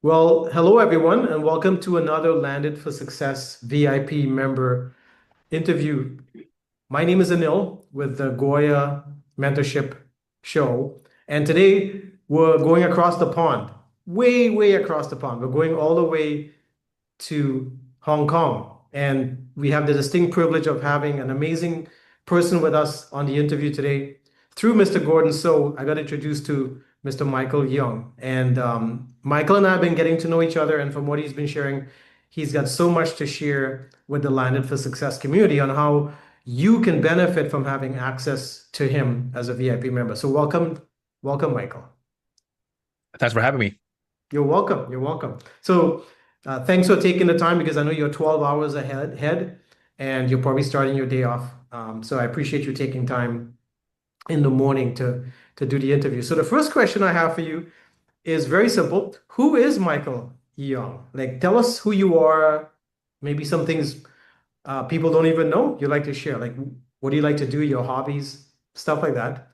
Well, hello everyone, and welcome to another Landed for Success VIP member interview. My name is Anil with the Goya Mentorship Show, and today we're going across the pond, way across the pond. We're going all the way to Hong Kong, and we have the distinct privilege of having an amazing person with us on the interview today. Through Mr. Gordon So, I got introduced to Mr. Michael Yeung, and Michael and I have been getting to know each other, and from what he's been sharing, he's got so much to share with the Landed for Success community on how you can benefit from having access to him as a VIP member. So welcome, Michael. Thanks for having me. You're welcome. You're welcome. So, thanks for taking the time because I know you're 12 hours ahead and you're probably starting your day off. So I appreciate you taking time in the morning to do the interview. So the first question I have for you is very simple. Who is Michael Young? Like, tell us who you are. Maybe some things people don't even know you like to share. Like, what do you like to do? Your hobbies, stuff like that.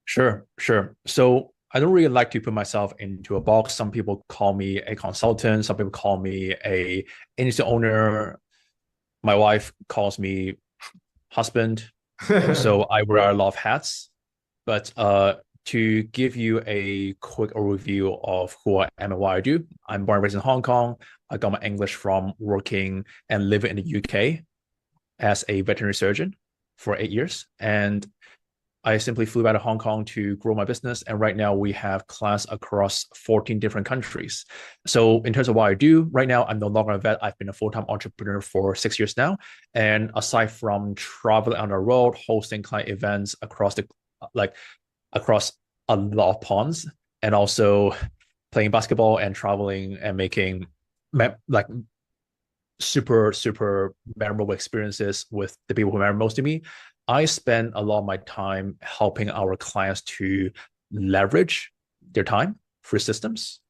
Sure. So I don't really like to put myself into a box. Some people call me a consultant. Some people call me a agency owner. My wife calls me husband. So I wear a lot of hats. But to give you a quick overview of who I am and what I do, I'm born and raised in Hong Kong. I got my English from working and living in the UK as a veterinary surgeon for 8 years. And I simply flew out of Hong Kong to grow my business. And right now we have clients across 14 different countries. So in terms of what I do right now, I'm no longer a vet. I've been a full-time entrepreneur for 6 years now. And aside from traveling on the road, hosting client events like across a lot of ponds, and also playing basketball and traveling and making like super memorable experiences with the people who matter most to me. I spend a lot of my time helping our clients to leverage their time through systems,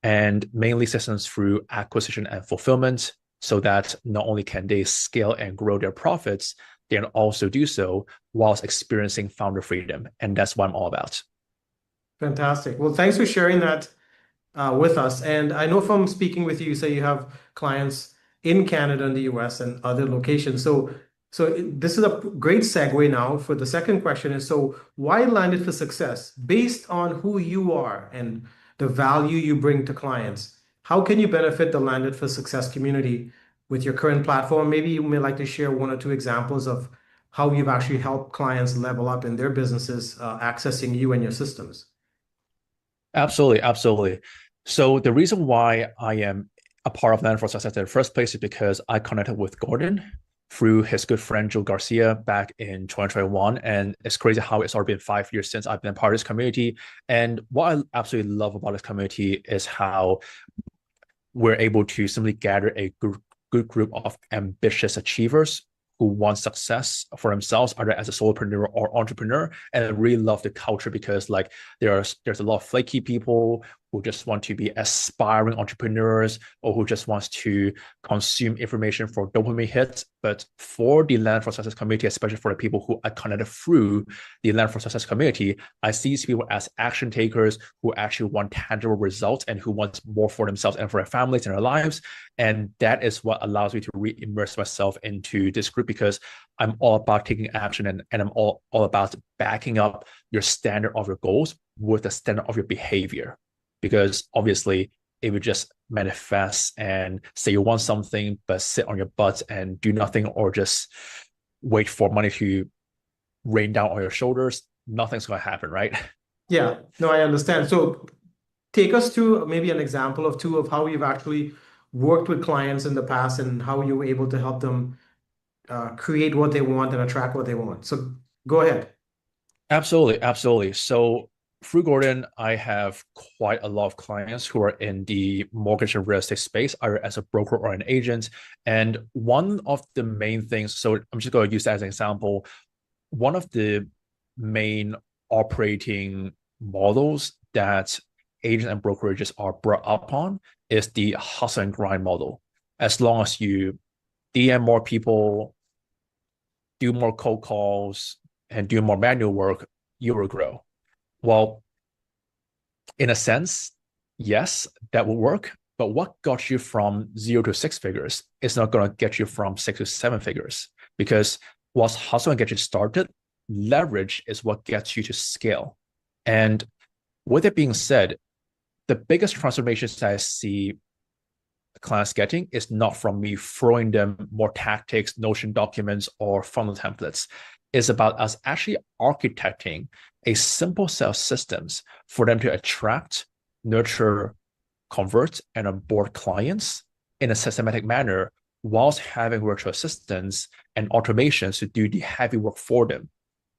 and mainly systems through acquisition and fulfillment, so that not only can they scale and grow their profits, they can also do so whilst experiencing founder freedom. And that's what I'm all about. Fantastic. Well, thanks for sharing that with us. And I know from speaking with you, you say you have clients in Canada and the US and other locations. This is a great segue now for the second question is, so why Landed for Success? Based on who you are and the value you bring to clients, how can you benefit the Landed for Success community with your current platform? Maybe you may like to share one or two examples of how you've actually helped clients level up in their businesses, accessing you and your systems. Absolutely. So the reason why I am a part of Land for Success in the first place is because I connected with Gordon through his good friend Joe Garcia back in 2021. And it's crazy how it's already been 5 years since I've been a part of this community. And what I absolutely love about this community is how we're able to simply gather a good group of ambitious achievers who want success for themselves, either as a solopreneur or entrepreneur. And I really love the culture because there's a lot of flaky people who just want to be aspiring entrepreneurs, or who just wants to consume information for dopamine hits. But for the Land for Success community, especially for the people who are connected through the Land for Success community, I see these people as action takers who actually want tangible results and who want more for themselves and for their families and their lives. And that is what allows me to re-immerse myself into this group, because I'm all about taking action, and I'm all about backing up your standard of your goals with the standard of your behavior. Because obviously, if you just manifest and say you want something, but sit on your butt and do nothing, or just wait for money to rain down on your shoulders, nothing's going to happen, right? Yeah, no, I understand. So take us to maybe an example of two of how you've actually worked with clients in the past and how you were able to help them create what they want and attract what they want. So go ahead. Absolutely. So through Gordon, I have quite a lot of clients who are in the mortgage and real estate space, either as a broker or an agent. And one of the main things, so I'm just going to use that as an example. One of the main operating models that agents and brokerages are brought up on is the hustle and grind model. As long as you DM more people, do more cold calls, and do more manual work, you will grow. Well, in a sense, yes, that will work. But what got you from 0 to 6 figures is not going to get you from 6 to 7 figures, because whilst hustle and get you started, leverage is what gets you to scale. And with it being said, the biggest transformations that I see clients getting is not from me throwing them more tactics, Notion documents, or funnel templates. It's about us actually architecting a simple set of systems for them to attract, nurture, convert, and onboard clients in a systematic manner, whilst having virtual assistants and automations to do the heavy work for them,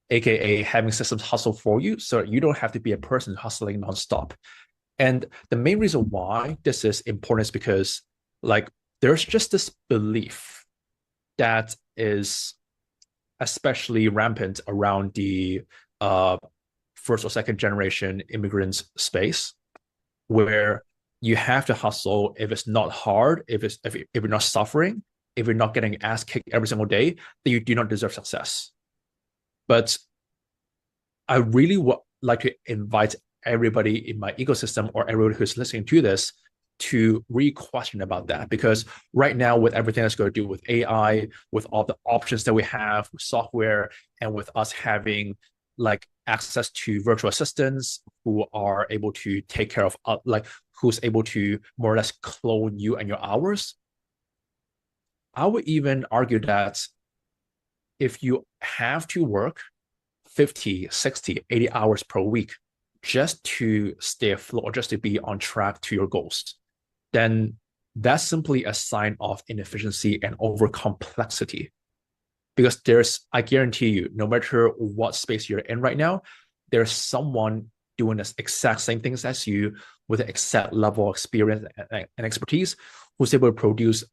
aka having systems hustle for you so you don't have to be a person hustling nonstop. And the main reason why this is important is because, like, there's just this belief that is especially rampant around the first or second generation immigrants space, where you have to hustle. If it's not hard, if you're not suffering, if you're not getting ass kicked every single day, then you do not deserve success. But I really would like to invite everybody in my ecosystem or everybody who's listening to this to re-question about that, because right now, with everything that's going to do with AI, with all the options that we have with software, and with us having like access to virtual assistants who are able to take care of like who's able to more or less clone you and your hours, I would even argue that if you have to work 50, 60, 80 hours per week just to stay afloat or just to be on track to your goals, then that's simply a sign of inefficiency and over complexity. Because I guarantee you, no matter what space you're in right now, there's someone doing the exact same things as you with an exact level of experience and expertise who's able to produce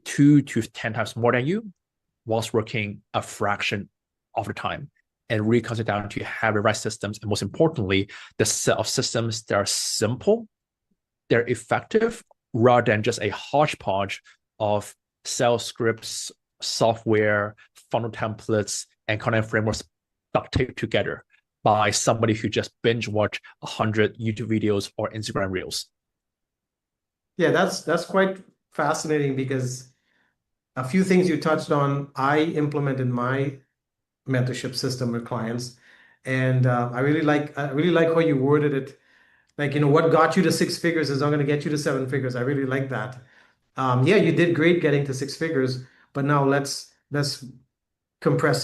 2 to 10 times more than you whilst working a fraction of the time. And really comes down to have the right systems, and most importantly, the set of systems that are simple, they're effective, rather than just a hodgepodge of sales scripts, software, funnel templates, and content frameworks duct taped together by somebody who just binge watch 100 YouTube videos or Instagram reels. Yeah, that's quite fascinating because a few things you touched on, I implement in my mentorship system with clients, and I really like how you worded it. Like, what got you to 6 figures is not going to get you to 7 figures. I really like that. Yeah, you did great getting to 6 figures, but now let's compress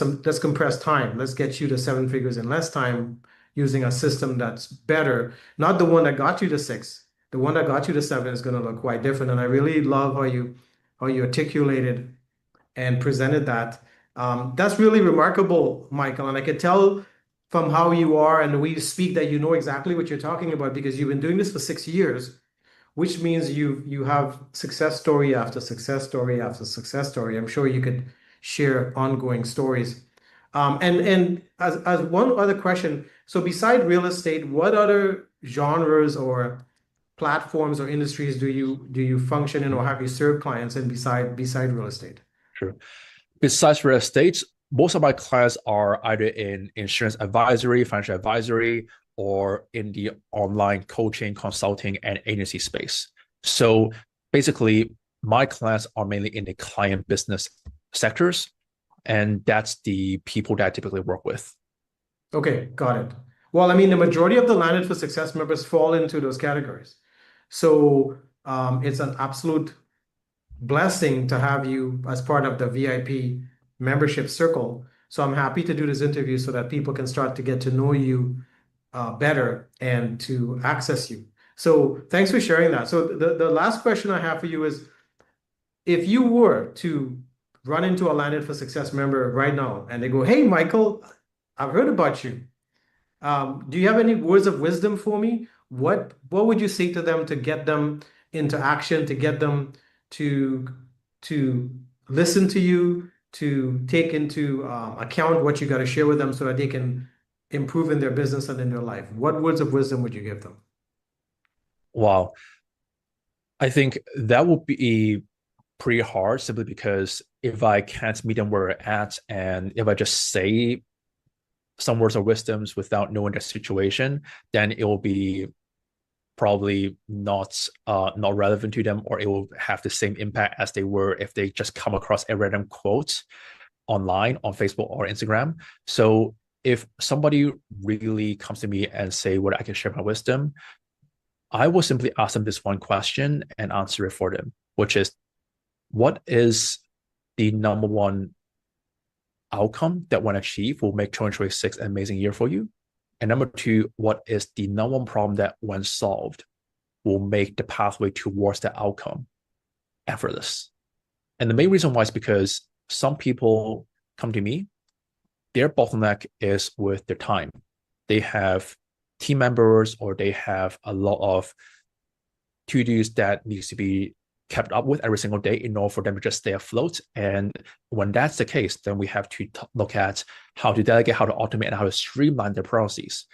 time. Let's get you to 7 figures in less time using a system that's better. Not the one that got you to six. The one that got you to seven is going to look quite different. And I really love how you articulated and presented that. That's really remarkable, Michael. And I could tell from how you are and the way you speak that you know exactly what you're talking about because you've been doing this for 6 years, which means you have success story after success story after success story. I'm sure you could share ongoing stories. And as one other question, so beside real estate, what other genres or platforms or industries do you function in or have you served clients in beside real estate? Sure. Besides real estate, most of my clients are either in insurance advisory, financial advisory, or in the online coaching, consulting, and agency space. So basically, my clients are mainly in the client business sectors, and that's the people that I typically work with. Okay, got it. Well, I mean, the majority of the Landed for Success members fall into those categories. So it's an absolute blessing to have you as part of the VIP membership circle. So I'm happy to do this interview so that people can start to get to know you better and to access you. So thanks for sharing that. So the last question I have for you is, if you were to run into a Landed for Success member right now and they go, "Hey, Michael, I've heard about you. Do you have any words of wisdom for me? What would you say to them to get them into action, to get them to to listen to you, to take into account what you got to share with them so that they can improve in their business and in their life? What words of wisdom would you give them? Wow. I think that would be pretty hard simply because if I can't meet them where we're at, and if I just say some words of wisdoms without knowing their situation, then it will be probably not relevant to them, or it will have the same impact as they were if they just come across a random quote online on Facebook or Instagram. So if somebody really comes to me and say whether I can share my wisdom, I will simply ask them this one question and answer it for them, which is, what is the number one outcome that when achieved will make 2026 an amazing year for you? And number two, what is the number one problem that when solved will make the pathway towards the outcome effortless? And the main reason why is because some people come to me, their bottleneck is with their time. They have team members or they have a lot of to-dos that needs to be kept up with every single day in order for them to just stay afloat. And when that's the case, then we have to look at how to delegate, how to automate, and how to streamline their processes.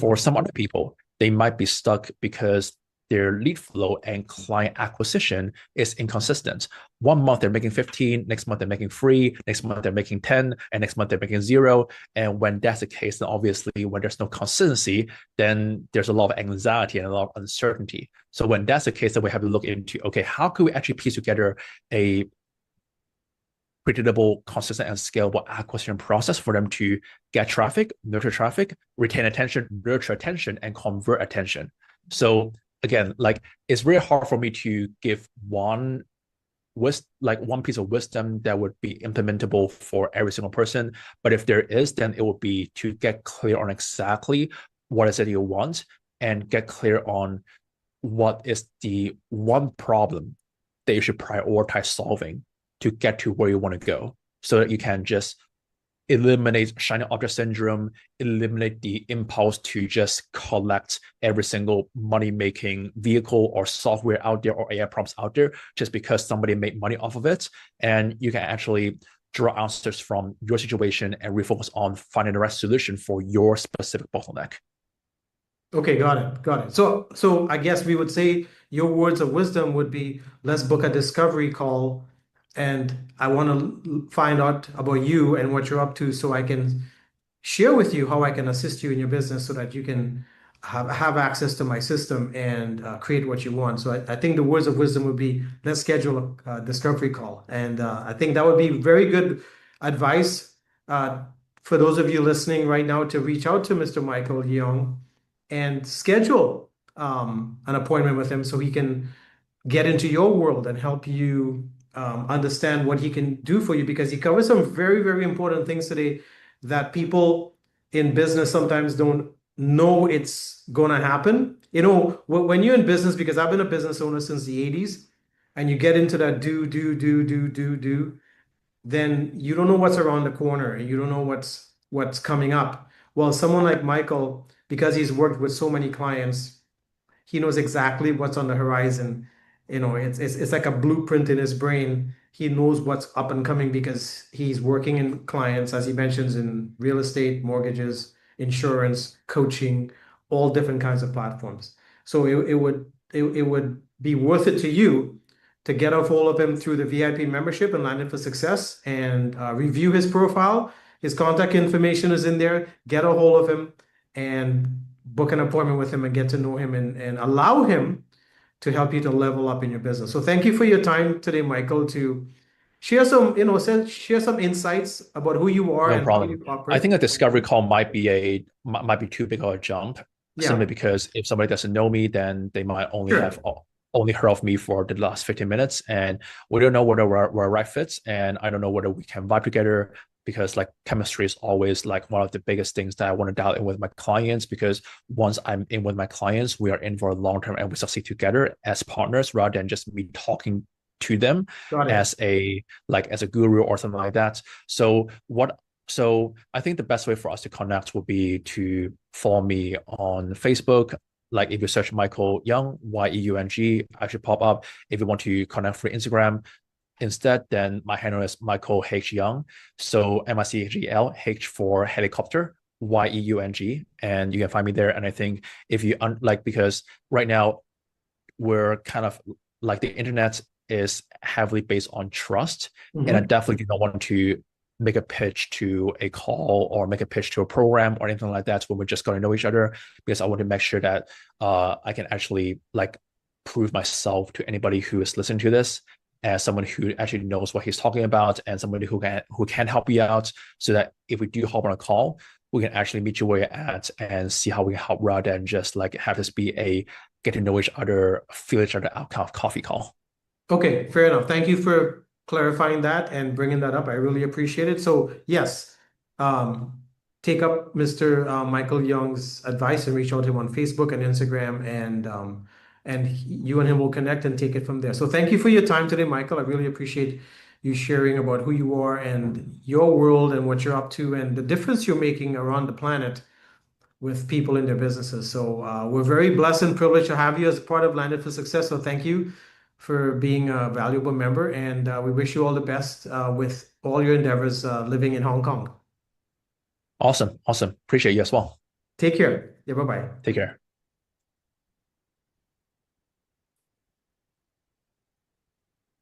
For some other people, they might be stuck because their lead flow and client acquisition is inconsistent. 1 month they're making 15, next month they're making 3, next month they're making 10, and next month they're making 0. And when that's the case, then obviously when there's no consistency, then there's a lot of anxiety and a lot of uncertainty. So when that's the case, then we have to look into, okay, how can we actually piece together a predictable, consistent, and scalable acquisition process for them to get traffic, nurture traffic, retain attention, nurture attention, and convert attention. So again, like it's very hard for me to give one piece of wisdom that would be implementable for every single person. But if there is, then it would be to get clear on exactly what is it you want and get clear on what is the one problem that you should prioritize solving to get to where you want to go, so that you can just eliminate shiny object syndrome, eliminate the impulse to just collect every single money-making vehicle or software out there or AI prompts out there just because somebody made money off of it. And you can actually draw answers from your situation and refocus on finding the right solution for your specific bottleneck. Okay, got it. Got it. So I guess we would say your words of wisdom would be, let's book a discovery call, and I want to find out about you and what you're up to so I can share with you how I can assist you in your business so that you can have access to my system and create what you want. So I think the words of wisdom would be, let's schedule a discovery call. And I think that would be very good advice for those of you listening right now to reach out to Mr. Michael Yeung and schedule an appointment with him so he can get into your world and help you understand what he can do for you, because he covers some very, very important things today that people in business sometimes don't know it's going to happen. You know, when you're in business, because I've been a business owner since the 80s, and you get into that do, then you don't know what's around the corner and you don't know what's coming up. Well, someone like Michael, because he's worked with so many clients, he knows exactly what's on the horizon. You know, it's like a blueprint in his brain. He knows what's up and coming because he's working in clients, as he mentions, in real estate, mortgages, insurance, coaching, all different kinds of platforms. So it would be worth it to you to get a hold of him through the VIP membership and Landed for Success and review his profile. His contact information is in there. Get a hold of him and book an appointment with him and get to know him and allow him to help you to level up in your business. So thank you for your time today, Michael, to share some, share some insights about who you are No and how problem. you I operate. think a discovery call might be too big of a jump, simply Yeah, because if somebody doesn't know me, then they might sure. only heard of me for the last 15 minutes, and we don't know whether we're right fits, and I don't know whether we can vibe together, because like chemistry is always like one of the biggest things that I want to dial in with my clients, because once I'm in with my clients, we are in for a long term and we succeed together as partners rather than just me talking to them Got it. as a guru or something like that. So I think the best way for us to connect would be to follow me on Facebook. Like if you search Michael Yeung, Yeung, I should pop up. If you want to connect through Instagram instead, then my handle is Michael H. Yeung. So MICHEL, H for helicopter, Yeung, and you can find me there. And I think if you because right now we're kind of like the internet is heavily based on trust, and I Mhm. definitely do not want to make a pitch to a call or make a pitch to a program or anything like that when we're just going to know each other, because I want to make sure that I can actually like prove myself to anybody who is listening to this as someone who actually knows what he's talking about and somebody who can help you out, so that if we do hop on a call, we can actually meet you where you're at and see how we can help, rather than just like have this be a get to know each other, feel each other out kind of coffee call. Okay, fair enough. Thank you for clarifying that and bringing that up. I really appreciate it. So, yes, um, take up Mr. Michael Young's advice and reach out to him on Facebook and Instagram, and you and him will connect and take it from there. So, thank you for your time today, Michael. I really appreciate you sharing about who you are and your world and what you're up to and the difference you're making around the planet with people in their businesses. So we're very blessed and privileged to have you as part of Landed for Success. So thank you for being a valuable member, and we wish you all the best with all your endeavors living in Hong Kong. Awesome. Awesome. Appreciate you as well. Take care. Yeah, bye bye. Take care.